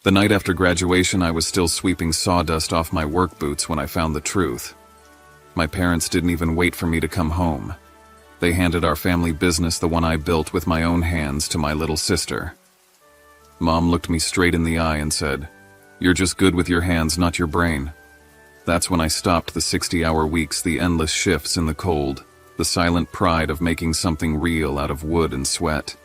The night after graduation, I was still sweeping sawdust off my work boots when I found the truth. My parents didn't even wait for me to come home. They handed our family business, the one I built with my own hands, to my little sister. Mom looked me straight in the eye and said, "You're just good with your hands, not your brain." That's when I stopped the 60-hour weeks, the endless shifts in the cold, the silent pride of making something real out of wood and sweat.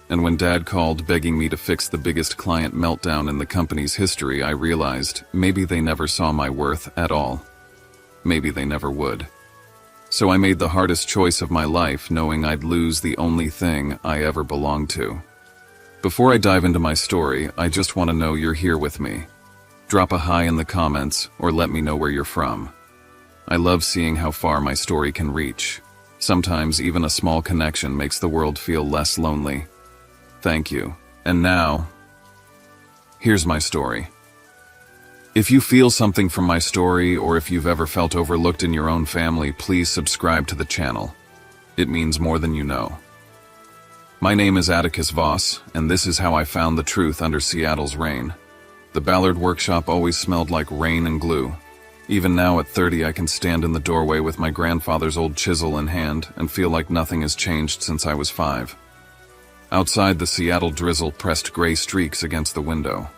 And when Dad called begging me to fix the biggest client meltdown in the company's history, I realized maybe they never saw my worth at all. Maybe they never would. So I made the hardest choice of my life, knowing I'd lose the only thing I ever belonged to. Before I dive into my story, I just want to know you're here with me. Drop a hi in the comments, or let me know where you're from. I love seeing how far my story can reach. Sometimes even a small connection makes the world feel less lonely. Thank you. And now, here's my story. If you feel something from my story, or if you've ever felt overlooked in your own family, please subscribe to the channel. It means more than you know. My name is Atticus Voss, and this is how I found the truth under Seattle's rain. The Ballard workshop always smelled like rain and glue. Even now at 30, I can stand in the doorway with my grandfather's old chisel in hand and feel like nothing has changed since I was 5. Outside, the Seattle drizzle pressed gray streaks against the window.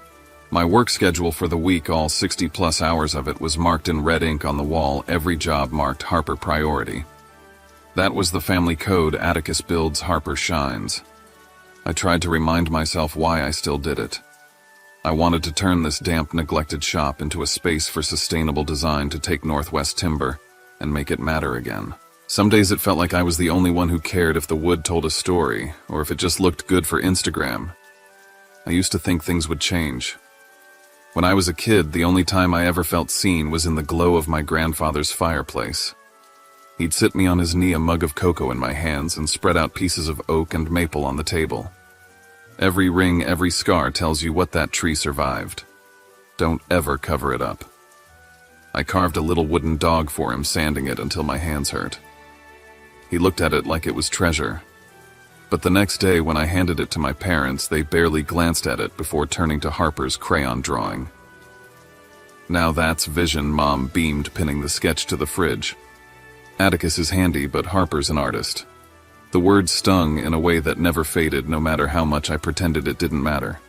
My work schedule for the week, all 60-plus hours of it, was marked in red ink on the wall, every job marked Harper Priority. That was the family code. Atticus builds, Harper shines. I tried to remind myself why I still did it. I wanted to turn this damp, neglected shop into a space for sustainable design, to take Northwest timber and make it matter again. Some days it felt like I was the only one who cared if the wood told a story, or if it just looked good for Instagram. I used to think things would change. When I was a kid, the only time I ever felt seen was in the glow of my grandfather's fireplace. He'd sit me on his knee, a mug of cocoa in my hands, and spread out pieces of oak and maple on the table. Every ring, every scar tells you what that tree survived. Don't ever cover it up. I carved a little wooden dog for him, sanding it until my hands hurt. He looked at it like it was treasure. But the next day, when I handed it to my parents, they barely glanced at it before turning to Harper's crayon drawing. "Now that's vision," Mom beamed, pinning the sketch to the fridge. Atticus is handy, but Harper's an artist. The words stung in a way that never faded, no matter how much I pretended it didn't matter.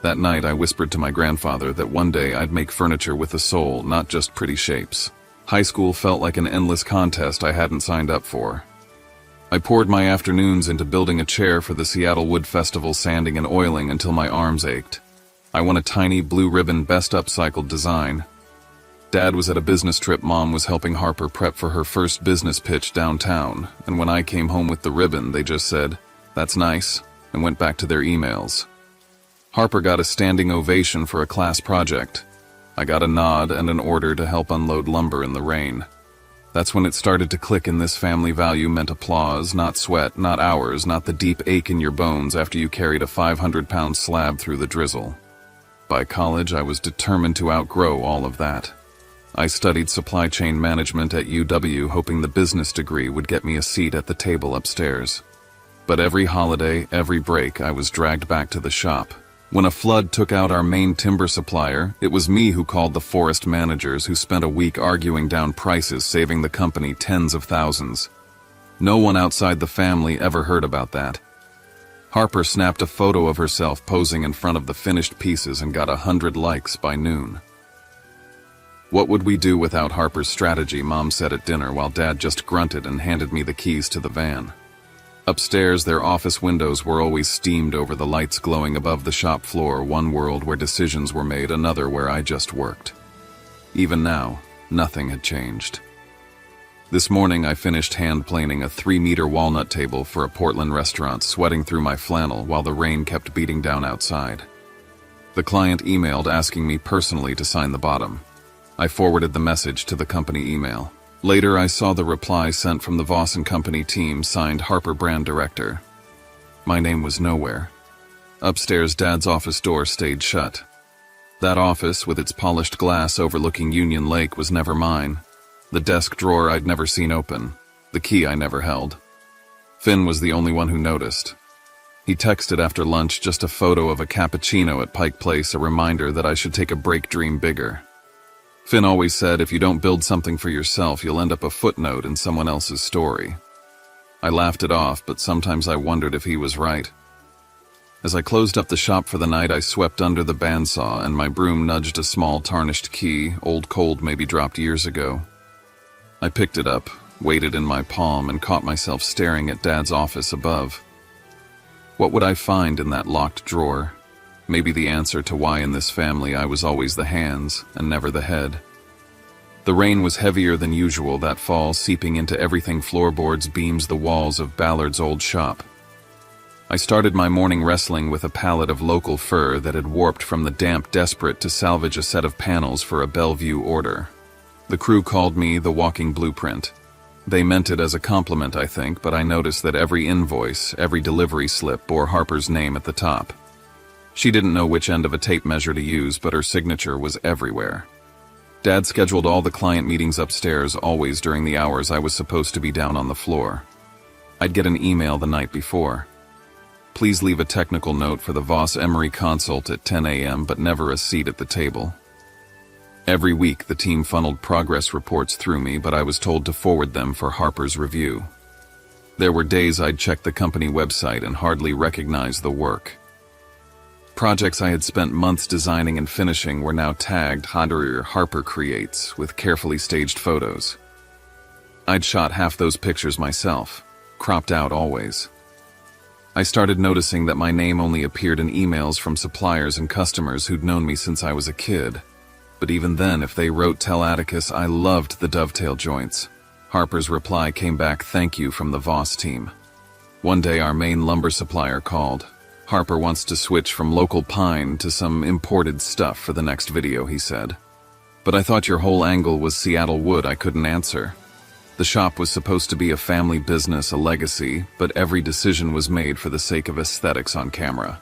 That night, I whispered to my grandfather that one day I'd make furniture with a soul, not just pretty shapes. High school felt like an endless contest I hadn't signed up for. I poured my afternoons into building a chair for the Seattle Wood Festival, sanding and oiling until my arms ached. I won a tiny blue ribbon Best Upcycled design. Dad was at a business trip. Mom was helping Harper prep for her first business pitch downtown, and when I came home with the ribbon, they just said, "That's nice," and went back to their emails. Harper got a standing ovation for a class project. I got a nod and an order to help unload lumber in the rain. That's when it started to click. In this family, value meant applause, not sweat, not hours, not the deep ache in your bones after you carried a 500-pound slab through the drizzle. By college, I was determined to outgrow all of that. I studied supply chain management at UW, hoping the business degree would get me a seat at the table upstairs. But every holiday, every break, I was dragged back to the shop. When a flood took out our main timber supplier, it was me who called the forest managers, who spent a week arguing down prices, saving the company tens of thousands. No one outside the family ever heard about that. Harper snapped a photo of herself posing in front of the finished pieces and got 100 likes by noon. What would we do without Harper's strategy? Mom said at dinner, while Dad just grunted and handed me the keys to the van. Upstairs, their office windows were always steamed over, the lights glowing above the shop floor, one world where decisions were made, another where I just worked. Even now, nothing had changed. This morning, I finished hand-planing a 3-meter walnut table for a Portland restaurant, sweating through my flannel while the rain kept beating down outside. The client emailed asking me personally to sign the bottom. I forwarded the message to the company email. Later, I saw the reply sent from the Voss & Company team, signed Harper Brand Director. My name was nowhere. Upstairs, Dad's office door stayed shut. That office, with its polished glass overlooking Union Lake, was never mine. The desk drawer I'd never seen open. The key I never held. Finn was the only one who noticed. He texted after lunch just a photo of a cappuccino at Pike Place, a reminder that I should take a break, dream bigger. Finn always said if you don't build something for yourself, you'll end up a footnote in someone else's story. I laughed it off, but sometimes I wondered if he was right. As I closed up the shop for the night, I swept under the bandsaw and my broom nudged a small tarnished key, old cold maybe dropped years ago. I picked it up, weighted in my palm, and caught myself staring at Dad's office above. What would I find in that locked drawer? Maybe the answer to why in this family I was always the hands and never the head. The rain was heavier than usual that fall, seeping into everything: floorboards, beams, the walls of Ballard's old shop. I started my morning wrestling with a pallet of local fur that had warped from the damp, desperate to salvage a set of panels for a Bellevue order. The crew called me the walking blueprint. They meant it as a compliment, I think, but I noticed that every invoice, every delivery slip bore Harper's name at the top. She didn't know which end of a tape measure to use, but her signature was everywhere. Dad scheduled all the client meetings upstairs, always during the hours I was supposed to be down on the floor. I'd get an email the night before. Please leave a technical note for the Voss Emery consult at 10 a.m., but never a seat at the table. Every week, the team funneled progress reports through me, but I was told to forward them for Harper's review. There were days I'd check the company website and hardly recognize the work. Projects I had spent months designing and finishing were now tagged Harper Creates with carefully staged photos. I'd shot half those pictures myself, cropped out always. I started noticing that my name only appeared in emails from suppliers and customers who'd known me since I was a kid. But even then, if they wrote "Tell Atticus I loved the dovetail joints," Harper's reply came back "Thank you" from the Voss team. One day our main lumber supplier called. "Harper wants to switch from local pine to some imported stuff for the next video," he said. "But I thought your whole angle was Seattle wood." I couldn't answer. The shop was supposed to be a family business, a legacy, but every decision was made for the sake of aesthetics on camera.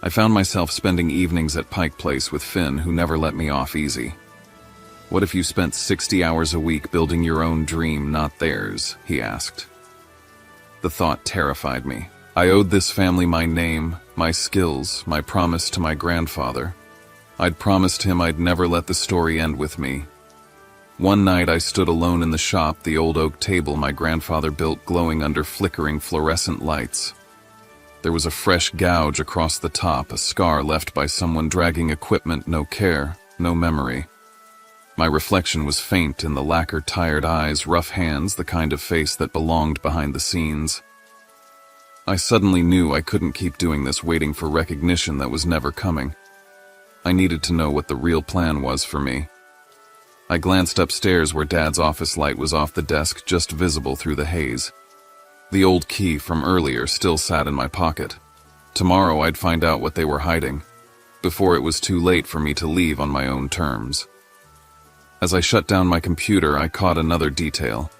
I found myself spending evenings at Pike Place with Finn, who never let me off easy. "What if you spent 60 hours a week building your own dream, not theirs?" he asked. The thought terrified me. I owed this family my name, my skills, my promise to my grandfather. I'd promised him I'd never let the story end with me. One night I stood alone in the shop, the old oak table my grandfather built glowing under flickering fluorescent lights. There was a fresh gouge across the top, a scar left by someone dragging equipment, no care, no memory. My reflection was faint in the lacquer tired eyes, rough hands, the kind of face that belonged behind the scenes. I suddenly knew I couldn't keep doing this, waiting for recognition that was never coming. I needed to know what the real plan was for me. I glanced upstairs where Dad's office light was off the desk, just visible through the haze. The old key from earlier still sat in my pocket. Tomorrow I'd find out what they were hiding, before it was too late for me to leave on my own terms. As I shut down my computer, I caught another detail.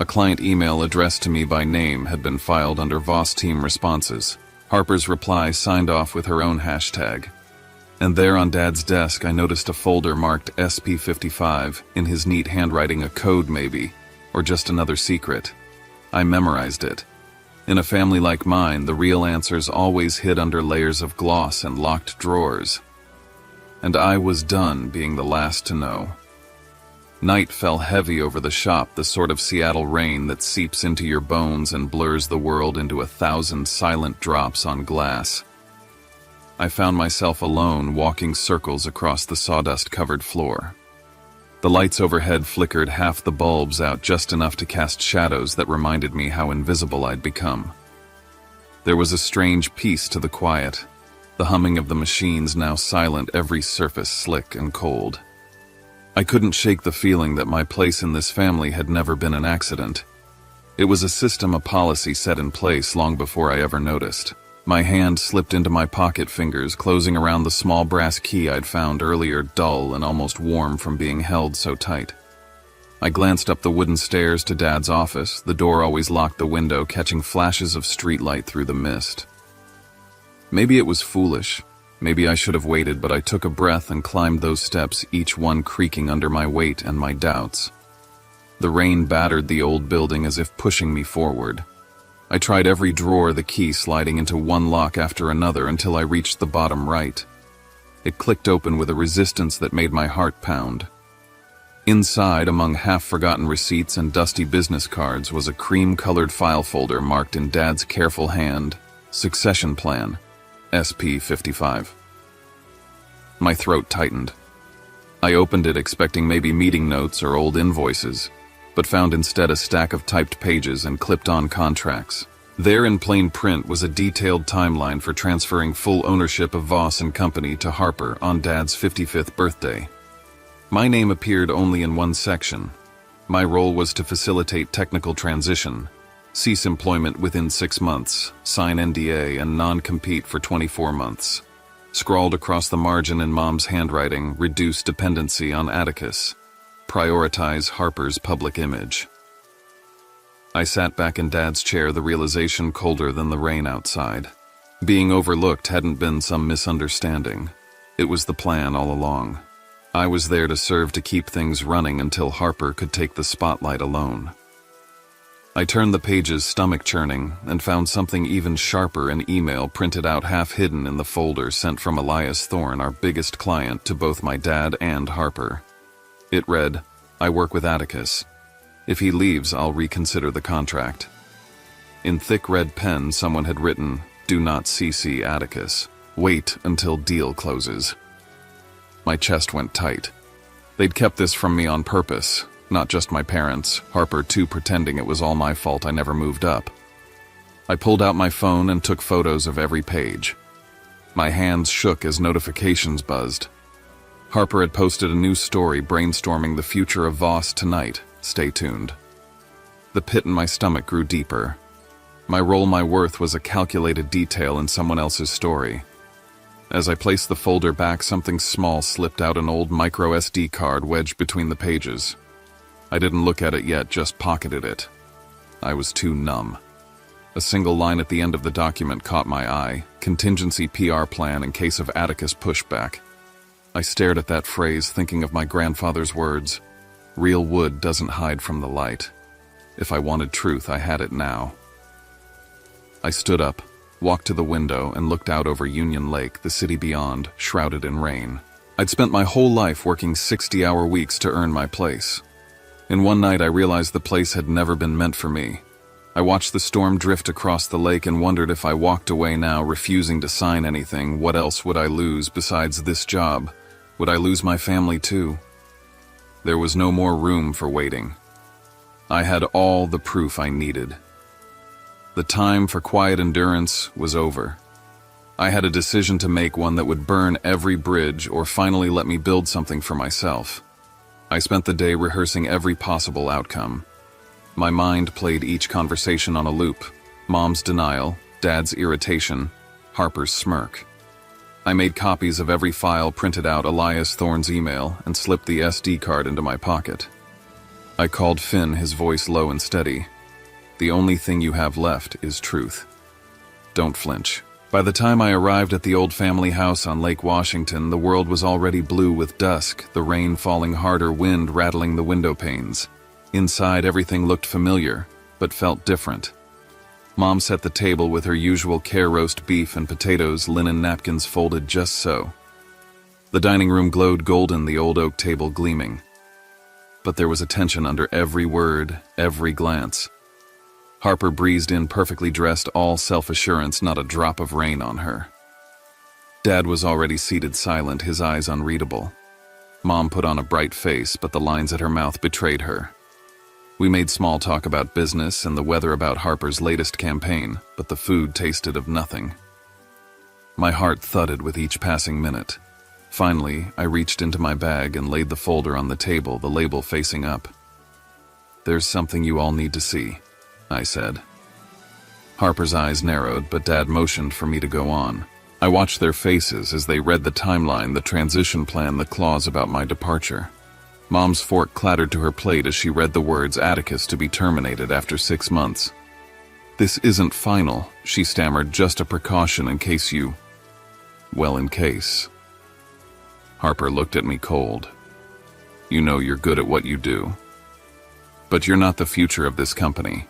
A client email addressed to me by name had been filed under Voss Team Responses. Harper's reply signed off with her own hashtag. And there on Dad's desk I noticed a folder marked SP55, in his neat handwriting, a code maybe, or just another secret. I memorized it. In a family like mine, the real answers always hid under layers of gloss and locked drawers. And I was done being the last to know. Night fell heavy over the shop, the sort of Seattle rain that seeps into your bones and blurs the world into 1,000 silent drops on glass. I found myself alone, walking circles across the sawdust-covered floor. The lights overhead flickered half the bulbs out, just enough to cast shadows that reminded me how invisible I'd become. There was a strange peace to the quiet, the humming of the machines now silent, every surface slick and cold. I couldn't shake the feeling that my place in this family had never been an accident. It was a system, a policy set in place long before I ever noticed. My hand slipped into my pocket, fingers closing around the small brass key I'd found earlier, dull and almost warm from being held so tight. I glanced up the wooden stairs to Dad's office. The door always locked the window, catching flashes of streetlight through the mist. Maybe it was foolish. Maybe I should have waited, but I took a breath and climbed those steps, each one creaking under my weight and my doubts. The rain battered the old building as if pushing me forward. I tried every drawer, the key sliding into one lock after another until I reached the bottom right. It clicked open with a resistance that made my heart pound. Inside, among half-forgotten receipts and dusty business cards, was a cream-colored file folder marked in Dad's careful hand, Succession Plan, SP55. My throat tightened. I opened it expecting maybe meeting notes or old invoices, but found instead a stack of typed pages and clipped-on contracts. There in plain print was a detailed timeline for transferring full ownership of Voss and Company to Harper on Dad's 55th birthday. My name appeared only in one section. My role was to facilitate technical transition, cease employment within 6 months, sign NDA, and non-compete for 24 months. Scrawled across the margin in Mom's handwriting, reduce dependency on Atticus. Prioritize Harper's public image. I sat back in Dad's chair, the realization colder than the rain outside. Being overlooked hadn't been some misunderstanding. It was the plan all along. I was there to serve to keep things running until Harper could take the spotlight alone. I turned the pages, stomach churning, and found something even sharper, an email printed out half-hidden in the folder sent from Elias Thorne, our biggest client, to both my dad and Harper. It read, "I work with Atticus. If he leaves, I'll reconsider the contract." In thick red pen, someone had written, "Do not CC Atticus. Wait until deal closes." My chest went tight. They'd kept this from me on purpose, not just my parents, Harper too, pretending it was all my fault I never moved up. I pulled out my phone and took photos of every page. My hands shook as notifications buzzed. Harper had posted a new story brainstorming the future of Voss tonight. Stay tuned. The pit in my stomach grew deeper. My role, my worth, was a calculated detail in someone else's story. As I placed the folder back, something small slipped out, an old micro SD card wedged between the pages. I didn't look at it yet, just pocketed it. I was too numb. A single line at the end of the document caught my eye, contingency PR plan in case of Atticus pushback. I stared at that phrase, thinking of my grandfather's words, "Real wood doesn't hide from the light." If I wanted truth, I had it now. I stood up, walked to the window, and looked out over Union Lake, the city beyond, shrouded in rain. I'd spent my whole life working 60-hour weeks to earn my place. In one night, I realized the place had never been meant for me. I watched the storm drift across the lake and wondered, if I walked away now, refusing to sign anything, what else would I lose besides this job? Would I lose my family too? There was no more room for waiting. I had all the proof I needed. The time for quiet endurance was over. I had a decision to make, one that would burn every bridge or finally let me build something for myself. I spent the day rehearsing every possible outcome. My mind played each conversation on a loop. Mom's denial, Dad's irritation, Harper's smirk. I made copies of every file, printed out Elias Thorne's email, and slipped the SD card into my pocket. I called Finn, his voice low and steady. "The only thing you have left is truth. Don't flinch." By the time I arrived at the old family house on Lake Washington, the world was already blue with dusk, the rain falling harder, wind rattling the window panes. Inside, everything looked familiar, but felt different. Mom set the table with her usual care, roast beef and potatoes, linen napkins folded just so. The dining room glowed golden, the old oak table gleaming. But there was a tension under every word, every glance. Harper breezed in, perfectly dressed, all self-assurance, not a drop of rain on her. Dad was already seated, silent, his eyes unreadable. Mom put on a bright face, but the lines at her mouth betrayed her. We made small talk about business and the weather, about Harper's latest campaign, but the food tasted of nothing. My heart thudded with each passing minute. Finally, I reached into my bag and laid the folder on the table, the label facing up. "There's something you all need to see," I said. Harper's eyes narrowed, but Dad motioned for me to go on. I watched their faces as they read the timeline, the transition plan, the clause about my departure. Mom's fork clattered to her plate as she read the words, "Atticus to be terminated after 6 months. "This isn't final," she stammered, "just a precaution in case you..." "Well, in case." Harper looked at me cold. "You know you're good at what you do. But you're not the future of this company."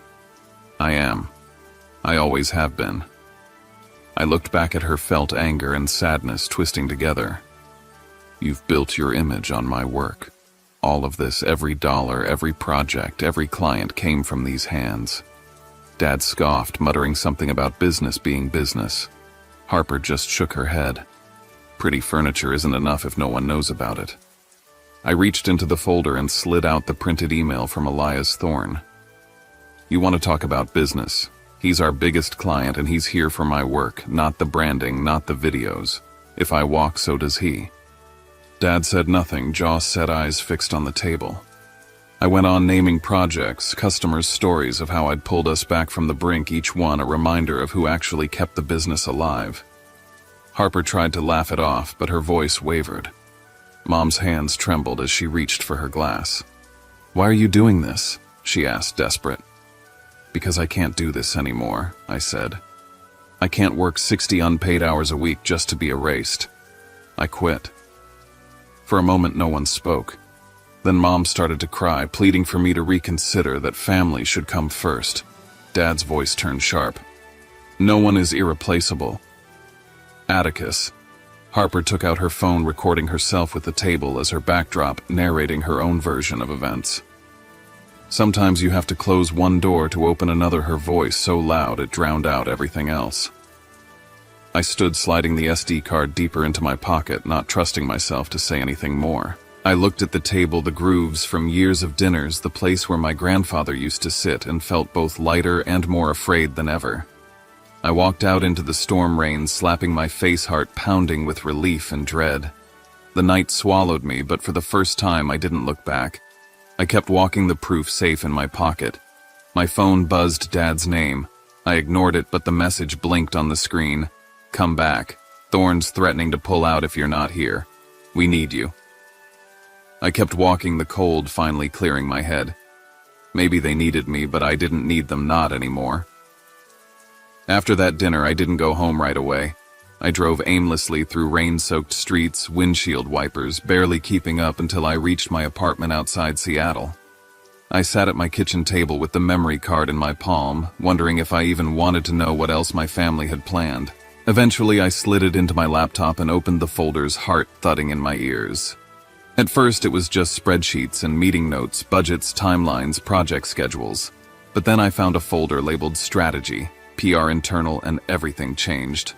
"I am." I always have been. I looked back at her, felt anger and sadness twisting together. You've built your image on my work. All of this, every dollar, every project, every client came from these hands. Dad scoffed, muttering something about business being business. Harper just shook her head. Pretty furniture isn't enough if no one knows about it. I reached into the folder and slid out the printed email from Elias Thorne. You want to talk about business? He's our biggest client and he's here for my work, not the branding, not the videos. If I walk, so does he. Dad said nothing, jaw set, eyes fixed on the table. I went on naming projects, customers' stories of how I'd pulled us back from the brink, each one a reminder of who actually kept the business alive. Harper tried to laugh it off, but her voice wavered. Mom's hands trembled as she reached for her glass. Why are you doing this? She asked, desperate. Because I can't do this anymore, I said. I can't work 60 unpaid hours a week just to be erased. I quit. For a moment, no one spoke. Then Mom started to cry, pleading for me to reconsider, that family should come first. Dad's voice turned sharp. No one is irreplaceable. Atticus. Harper took out her phone, recording herself with the table as her backdrop, narrating her own version of events. Sometimes you have to close one door to open another, her voice so loud it drowned out everything else. I stood, sliding the SD card deeper into my pocket, not trusting myself to say anything more. I looked at the table, the grooves from years of dinners, the place where my grandfather used to sit, and felt both lighter and more afraid than ever. I walked out into the storm rain, slapping my face, heart pounding with relief and dread. The night swallowed me, but for the first time I didn't look back. I kept walking, the proof safe in my pocket. My phone buzzed Dad's name. I ignored it, but the message blinked on the screen. Come back. Thorne's threatening to pull out if you're not here. We need you. I kept walking, the cold finally clearing my head. Maybe they needed me, but I didn't need them, not anymore. After that dinner, I didn't go home right away. I drove aimlessly through rain-soaked streets, windshield wipers, barely keeping up until I reached my apartment outside Seattle. I sat at my kitchen table with the memory card in my palm, wondering if I even wanted to know what else my family had planned. Eventually, I slid it into my laptop and opened the folders, heart thudding in my ears. At first, it was just spreadsheets and meeting notes, budgets, timelines, project schedules. But then I found a folder labeled Strategy, PR Internal, and everything changed.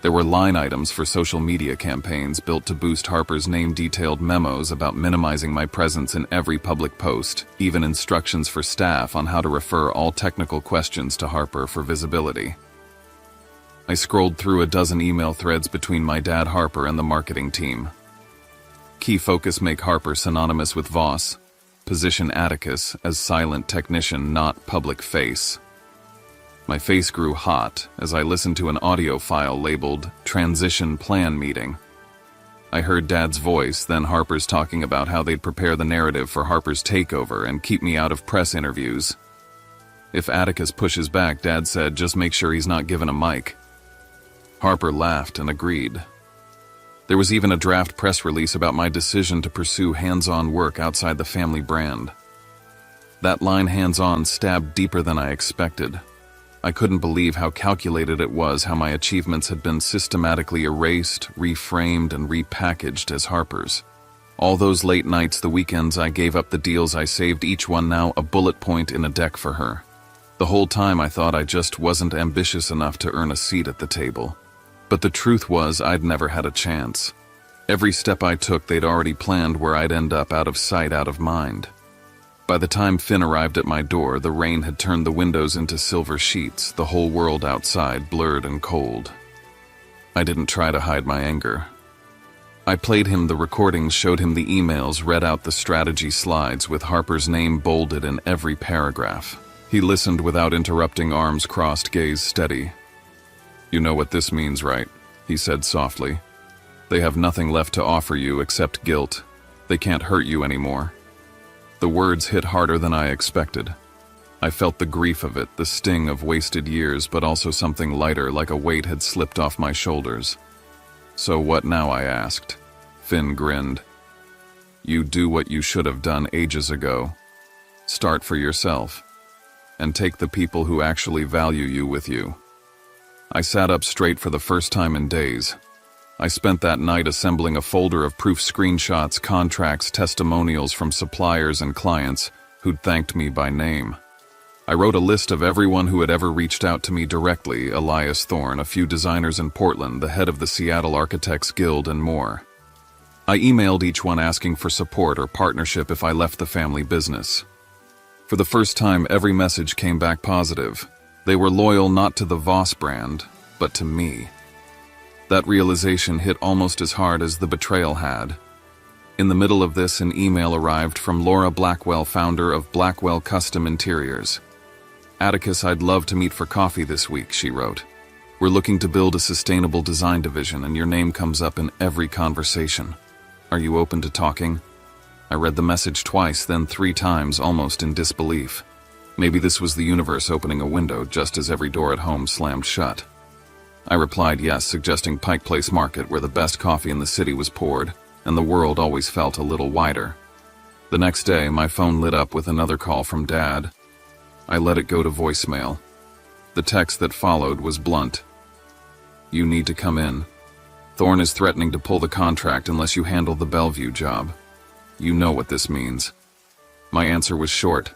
There were line items for social media campaigns built to boost Harper's name, detailed memos about minimizing my presence in every public post, even instructions for staff on how to refer all technical questions to Harper for visibility. I scrolled through a dozen email threads between my dad, Harper, and the marketing team. Key focus: make Harper synonymous with Voss. Position Atticus as silent technician, not public face. My face grew hot as I listened to an audio file labeled Transition Plan Meeting. I heard Dad's voice, then Harper's, talking about how they'd prepare the narrative for Harper's takeover and keep me out of press interviews. If Atticus pushes back, Dad said, just make sure he's not given a mic. Harper laughed and agreed. There was even a draft press release about my decision to pursue hands-on work outside the family brand. That line, hands-on, stabbed deeper than I expected. I couldn't believe how calculated it was, how my achievements had been systematically erased, reframed, and repackaged as Harper's. All those late nights, the weekends I gave up, the deals I saved, each one now a bullet point in a deck for her. The whole time I thought I just wasn't ambitious enough to earn a seat at the table. But the truth was, I'd never had a chance. Every step I took, they'd already planned where I'd end up, out of sight, out of mind. By the time Finn arrived at my door, the rain had turned the windows into silver sheets, the whole world outside blurred and cold. I didn't try to hide my anger. I played him the recordings, showed him the emails, read out the strategy slides with Harper's name bolded in every paragraph. He listened without interrupting, arms crossed, gaze steady. You know what this means, right? He said softly. They have nothing left to offer you except guilt. They can't hurt you anymore. The words hit harder than I expected. I felt the grief of it, the sting of wasted years, but also something lighter, like a weight had slipped off my shoulders. So what now? I asked. Finn grinned. You do what you should have done ages ago. Start for yourself. and take the people who actually value you with you. I sat up straight for the first time in days. I spent that night assembling a folder of proof screenshots, contracts, testimonials from suppliers and clients who'd thanked me by name. I wrote a list of everyone who had ever reached out to me directly: Elias Thorne, a few designers in Portland, the head of the Seattle Architects Guild, and more. I emailed each one asking for support or partnership if I left the family business. For the first time, every message came back positive. They were loyal not to the Voss brand, but to me. That realization hit almost as hard as the betrayal had. In the middle of this, an email arrived from Laura Blackwell, founder of Blackwell Custom Interiors. "Atticus, I'd love to meet for coffee this week," she wrote. "We're looking to build a sustainable design division, and your name comes up in every conversation. Are you open to talking?" I read the message twice, then 3 times, almost in disbelief. Maybe this was the universe opening a window just as every door at home slammed shut. I replied yes, suggesting Pike Place Market, where the best coffee in the city was poured, and the world always felt a little wider. The next day, my phone lit up with another call from Dad. I let it go to voicemail. The text that followed was blunt. "You need to come in. Thorne is threatening to pull the contract unless you handle the Bellevue job. You know what this means." My answer was short.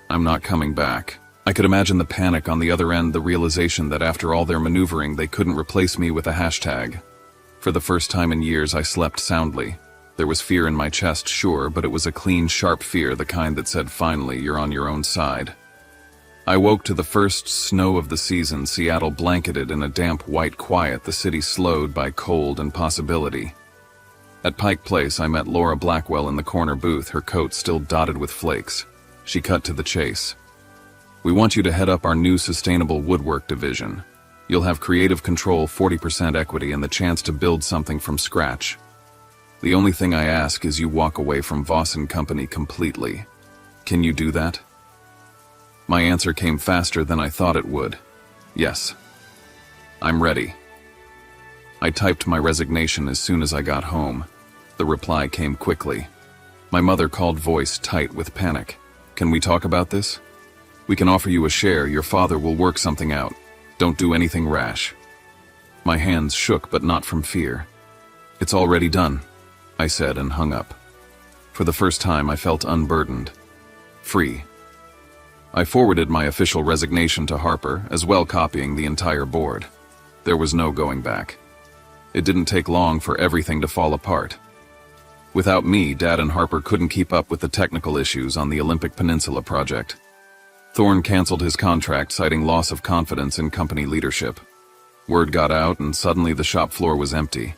"I'm not coming back." I could imagine the panic on the other end, the realization that after all their maneuvering, they couldn't replace me with a hashtag. For the first time in years, I slept soundly. There was fear in my chest, sure, but it was a clean, sharp fear, the kind that said, finally, you're on your own side. I woke to the first snow of the season, Seattle blanketed in a damp white quiet, the city slowed by cold and possibility. At Pike Place, I met Laura Blackwell in the corner booth, her coat still dotted with flakes. She cut to the chase. "We want you to head up our new sustainable woodwork division. You'll have creative control, 40% equity, and the chance to build something from scratch. The only thing I ask is you walk away from Voss & Company completely. Can you do that?" My answer came faster than I thought it would. "Yes. I'm ready." I typed my resignation as soon as I got home. The reply came quickly. My mother called, voice tight with panic. "Can we talk about this? We can offer you a share. Your father will work something out. Don't do anything rash." My hands shook, but not from fear. "It's already done," I said and hung up. For the first time, I felt unburdened. Free. I forwarded my official resignation to Harper, as well copying the entire board. There was no going back. It didn't take long for everything to fall apart. Without me, Dad and Harper couldn't keep up with the technical issues on the Olympic Peninsula project. Thorne canceled his contract, citing loss of confidence in company leadership. Word got out, and suddenly the shop floor was empty.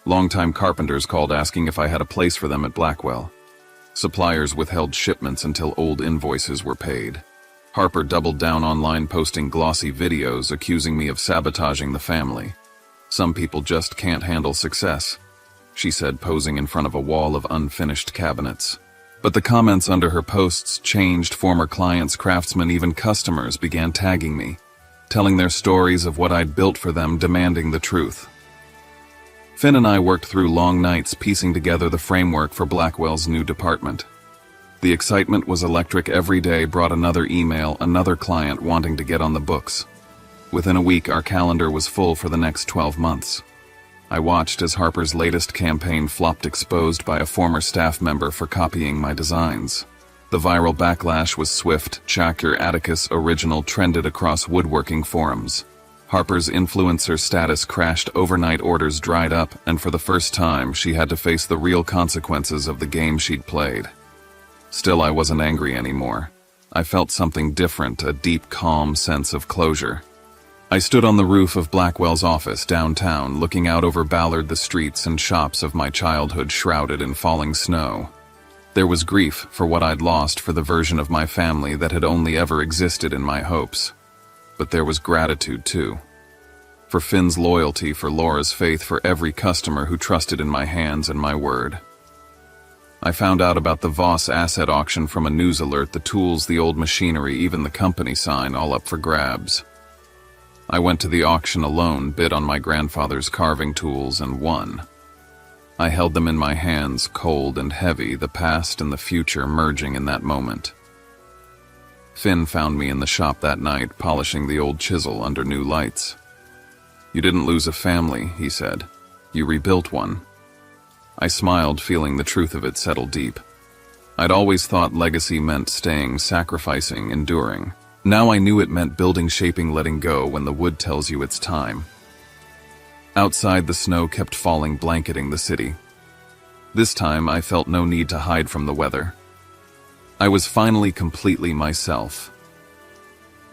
Longtime carpenters called asking if I had a place for them at Blackwell. Suppliers withheld shipments until old invoices were paid. Harper doubled down online, posting glossy videos accusing me of sabotaging the family. "Some people just can't handle success," she said, posing in front of a wall of unfinished cabinets. But the comments under her posts changed. Former clients, craftsmen, even customers began tagging me, telling their stories of what I'd built for them, demanding the truth. Finn and I worked through long nights piecing together the framework for Blackwell's new department. The excitement was electric. Every day brought another email, another client wanting to get on the books. Within a week, our calendar was full for the next 12 months. I watched as Harper's latest campaign flopped, exposed by a former staff member for copying my designs. The viral backlash was swift. "Check Your Atticus original" trended across woodworking forums. Harper's influencer status crashed overnight, orders dried up, and for the first time, she had to face the real consequences of the game she'd played. Still, I wasn't angry anymore. I felt something different, a deep, calm sense of closure. I stood on the roof of Blackwell's office downtown, looking out over Ballard, the streets and shops of my childhood shrouded in falling snow. There was grief for what I'd lost, for the version of my family that had only ever existed in my hopes. But there was gratitude, too. For Finn's loyalty, for Laura's faith, for every customer who trusted in my hands and my word. I found out about the Voss asset auction from a news alert, the tools, the old machinery, even the company sign, all up for grabs. I went to the auction alone, bid on my grandfather's carving tools, and won. I held them in my hands, cold and heavy, the past and the future merging in that moment. Finn found me in the shop that night, polishing the old chisel under new lights. "You didn't lose a family," he said. "You rebuilt one." I smiled, feeling the truth of it settle deep. I'd always thought legacy meant staying, sacrificing, enduring. Now I knew it meant building, shaping, letting go when the wood tells you it's time. Outside, the snow kept falling, blanketing the city. This time, I felt no need to hide from the weather. I was finally completely myself.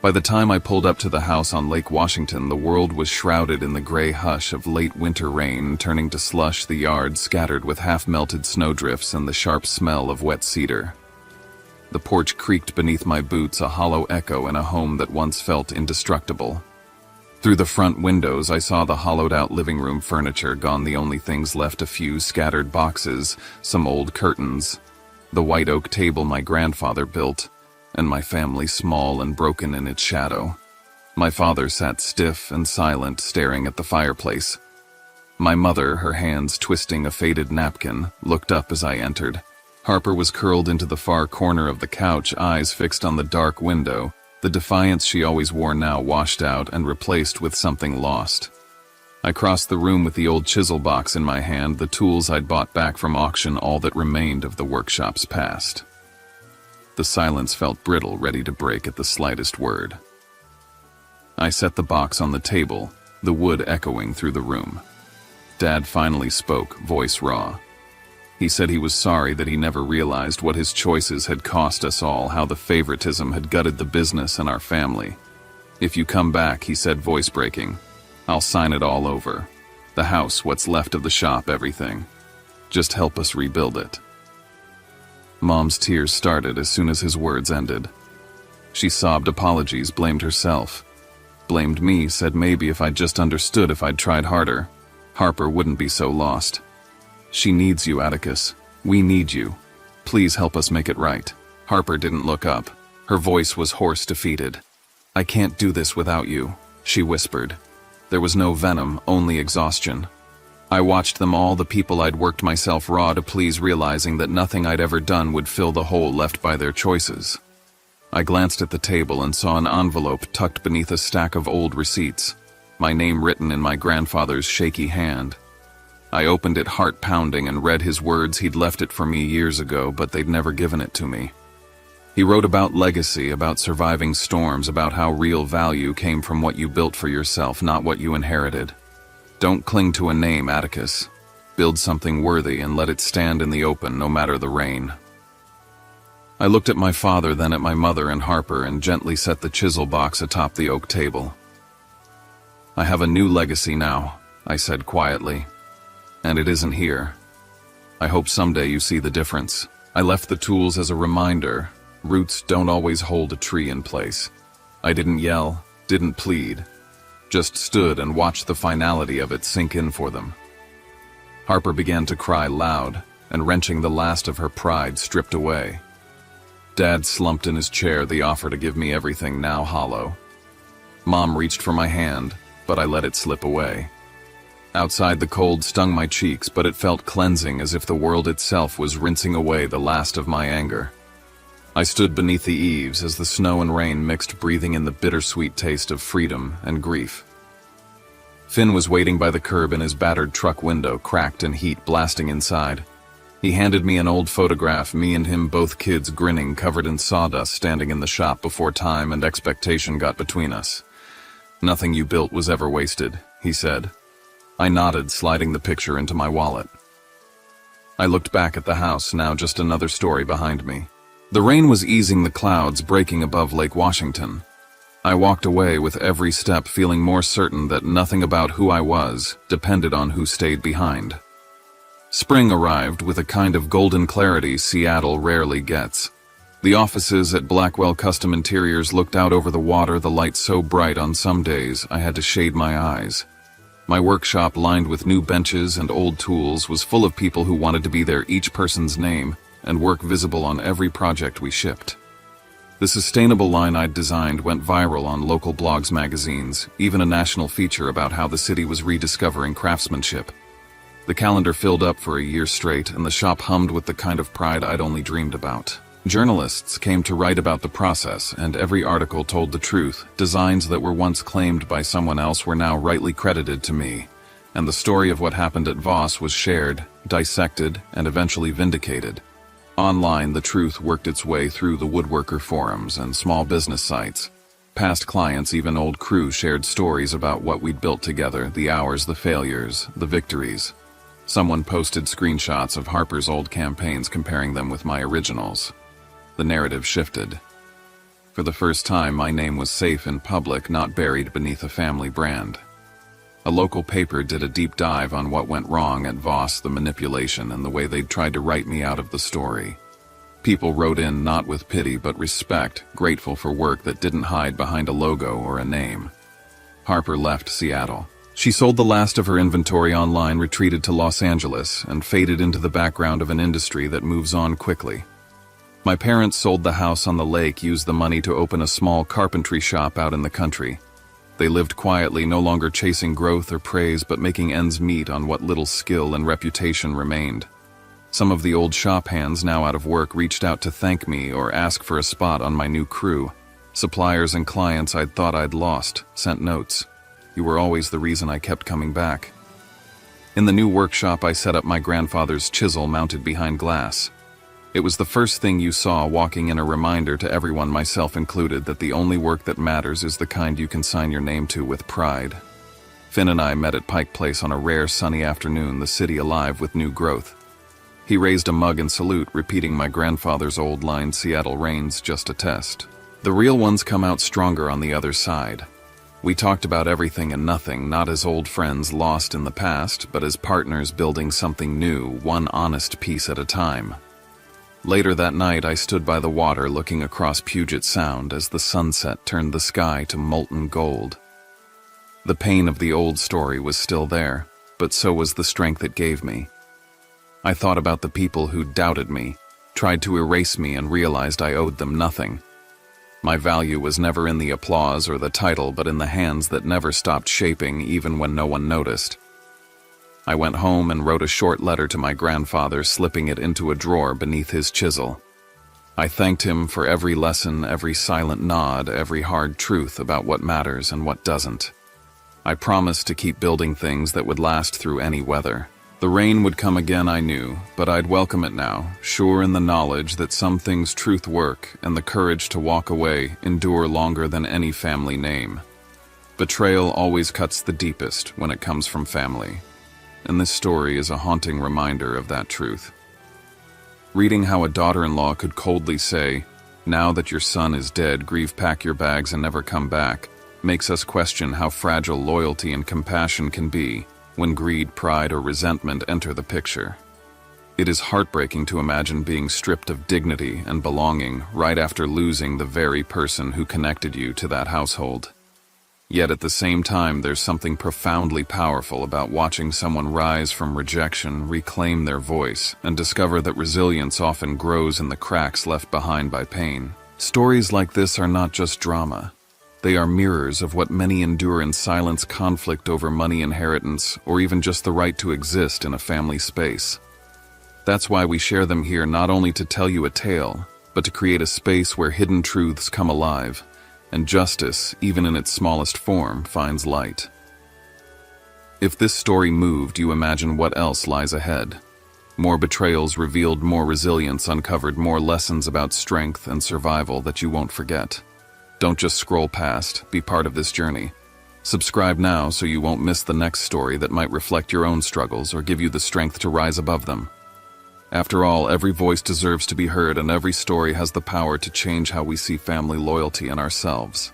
By the time I pulled up to the house on Lake Washington, the world was shrouded in the gray hush of late winter rain, turning to slush, the yard scattered with half-melted snowdrifts and the sharp smell of wet cedar. The porch creaked beneath my boots, a hollow echo in a home that once felt indestructible. Through the front windows, I saw the hollowed-out living room furniture, gone, the only things left a few scattered boxes, some old curtains, the white oak table my grandfather built, and my family small and broken in its shadow. My father sat stiff and silent, staring at the fireplace. My mother, her hands twisting a faded napkin, looked up as I entered. Harper was curled into the far corner of the couch, eyes fixed on the dark window, the defiance she always wore now washed out and replaced with something lost. I crossed the room with the old chisel box in my hand, the tools I'd bought back from auction, all that remained of the workshop's past. The silence felt brittle, ready to break at the slightest word. I set the box on the table, the wood echoing through the room. Dad finally spoke, voice raw. He said he was sorry that he never realized what his choices had cost us all, how the favoritism had gutted the business and our family. "If you come back," he said, voice breaking, "I'll sign it all over. The house, what's left of the shop, everything. Just help us rebuild it." Mom's tears started as soon as his words ended. She sobbed apologies, blamed herself. Blamed me, said maybe if I'd just understood, if I'd tried harder, Harper wouldn't be so lost. "She needs you, Atticus. We need you. Please help us make it right." Harper didn't look up. Her voice was hoarse, defeated. "I can't do this without you," she whispered. There was no venom, only exhaustion. I watched them all, the people I'd worked myself raw to please, realizing that nothing I'd ever done would fill the hole left by their choices. I glanced at the table and saw an envelope tucked beneath a stack of old receipts, my name written in my grandfather's shaky hand. I opened it, heart pounding, and read his words. He'd left it for me years ago, but they'd never given it to me. He wrote about legacy, about surviving storms, about how real value came from what you built for yourself, not what you inherited. Don't cling to a name, Atticus. Build something worthy and let it stand in the open, no matter the rain. I looked at my father, then at my mother and Harper, and gently set the chisel box atop the oak table. "I have a new legacy now," I said quietly. "And it isn't here. I hope someday you see the difference." I left the tools as a reminder. Roots don't always hold a tree in place. I didn't yell, didn't plead, just stood and watched the finality of it sink in for them. Harper began to cry loud, and wrenching the last of her pride stripped away. Dad slumped in his chair, the offer to give me everything now hollow. Mom reached for my hand, but I let it slip away. Outside, the cold stung my cheeks, but it felt cleansing, as if the world itself was rinsing away the last of my anger. I stood beneath the eaves as the snow and rain mixed, breathing in the bittersweet taste of freedom and grief. Finn was waiting by the curb in his battered truck window, cracked and heat blasting inside. He handed me an old photograph, me and him, both kids grinning, covered in sawdust, standing in the shop before time and expectation got between us. "Nothing you built was ever wasted," he said. I nodded, sliding the picture into my wallet. I looked back at the house, now just another story behind me. The rain was easing, the clouds breaking above Lake Washington. I walked away with every step, feeling more certain that nothing about who I was depended on who stayed behind. Spring arrived with a kind of golden clarity Seattle rarely gets. The offices at Blackwell Custom Interiors looked out over the water, the light so bright on some days I had to shade my eyes. My workshop, lined with new benches and old tools, was full of people who wanted to be there, each person's name and work visible on every project we shipped. The sustainable line I'd designed went viral on local blogs, magazines, even a national feature about how the city was rediscovering craftsmanship. The calendar filled up for a year straight, and the shop hummed with the kind of pride I'd only dreamed about. Journalists came to write about the process, and every article told the truth. Designs that were once claimed by someone else were now rightly credited to me, and the story of what happened at Voss was shared, dissected, and eventually vindicated. Online, the truth worked its way through the woodworker forums and small business sites. Past clients, even old crew, shared stories about what we'd built together, the hours, the failures, the victories. Someone posted screenshots of Harper's old campaigns comparing them with my originals. The narrative shifted. For the first time, my name was safe in public, not buried beneath a family brand. A local paper did a deep dive on what went wrong at Voss, the manipulation, and the way they'd tried to write me out of the story. People wrote in not with pity but respect, grateful for work that didn't hide behind a logo or a name. Harper left Seattle. She sold the last of her inventory online, retreated to Los Angeles, and faded into the background of an industry that moves on quickly. My parents sold the house on the lake, used the money to open a small carpentry shop out in the country. They lived quietly, no longer chasing growth or praise, but making ends meet on what little skill and reputation remained. Some of the old shop hands, now out of work, reached out to thank me or ask for a spot on my new crew. Suppliers and clients I'd thought I'd lost sent notes. You were always the reason I kept coming back. In the new workshop, I set up my grandfather's chisel mounted behind glass. It was the first thing you saw walking in, a reminder to everyone, myself included, that the only work that matters is the kind you can sign your name to with pride. Finn and I met at Pike Place on a rare sunny afternoon, the city alive with new growth. He raised a mug in salute, repeating my grandfather's old line, "Seattle rain's just a test. The real ones come out stronger on the other side." We talked about everything and nothing, not as old friends lost in the past, but as partners building something new, one honest piece at a time. Later that night, I stood by the water looking across Puget Sound as the sunset turned the sky to molten gold. The pain of the old story was still there, but so was the strength it gave me. I thought about the people who doubted me, tried to erase me, and realized I owed them nothing. My value was never in the applause or the title, but in the hands that never stopped shaping, even when no one noticed. I went home and wrote a short letter to my grandfather, slipping it into a drawer beneath his chisel. I thanked him for every lesson, every silent nod, every hard truth about what matters and what doesn't. I promised to keep building things that would last through any weather. The rain would come again, I knew, but I'd welcome it now, sure in the knowledge that some things truth work, and the courage to walk away endure longer than any family name. Betrayal always cuts the deepest when it comes from family. And this story is a haunting reminder of that truth. Reading how a daughter-in-law could coldly say, "Now that your son is dead, grieve, pack your bags, and never come back," makes us question how fragile loyalty and compassion can be when greed, pride, or resentment enter the picture. It is heartbreaking to imagine being stripped of dignity and belonging right after losing the very person who connected you to that household. Yet at the same time, there's something profoundly powerful about watching someone rise from rejection, reclaim their voice, and discover that resilience often grows in the cracks left behind by pain. Stories like this are not just drama. They are mirrors of what many endure in silence: conflict over money, inheritance, or even just the right to exist in a family space. That's why we share them here, not only to tell you a tale, but to create a space where hidden truths come alive, and justice, even in its smallest form, finds light. If this story moved you, imagine what else lies ahead. More betrayals revealed, more resilience uncovered, more lessons about strength and survival that you won't forget. Don't just scroll past, be part of this journey. Subscribe now so you won't miss the next story that might reflect your own struggles or give you the strength to rise above them. After all, every voice deserves to be heard, and every story has the power to change how we see family, loyalty, and ourselves.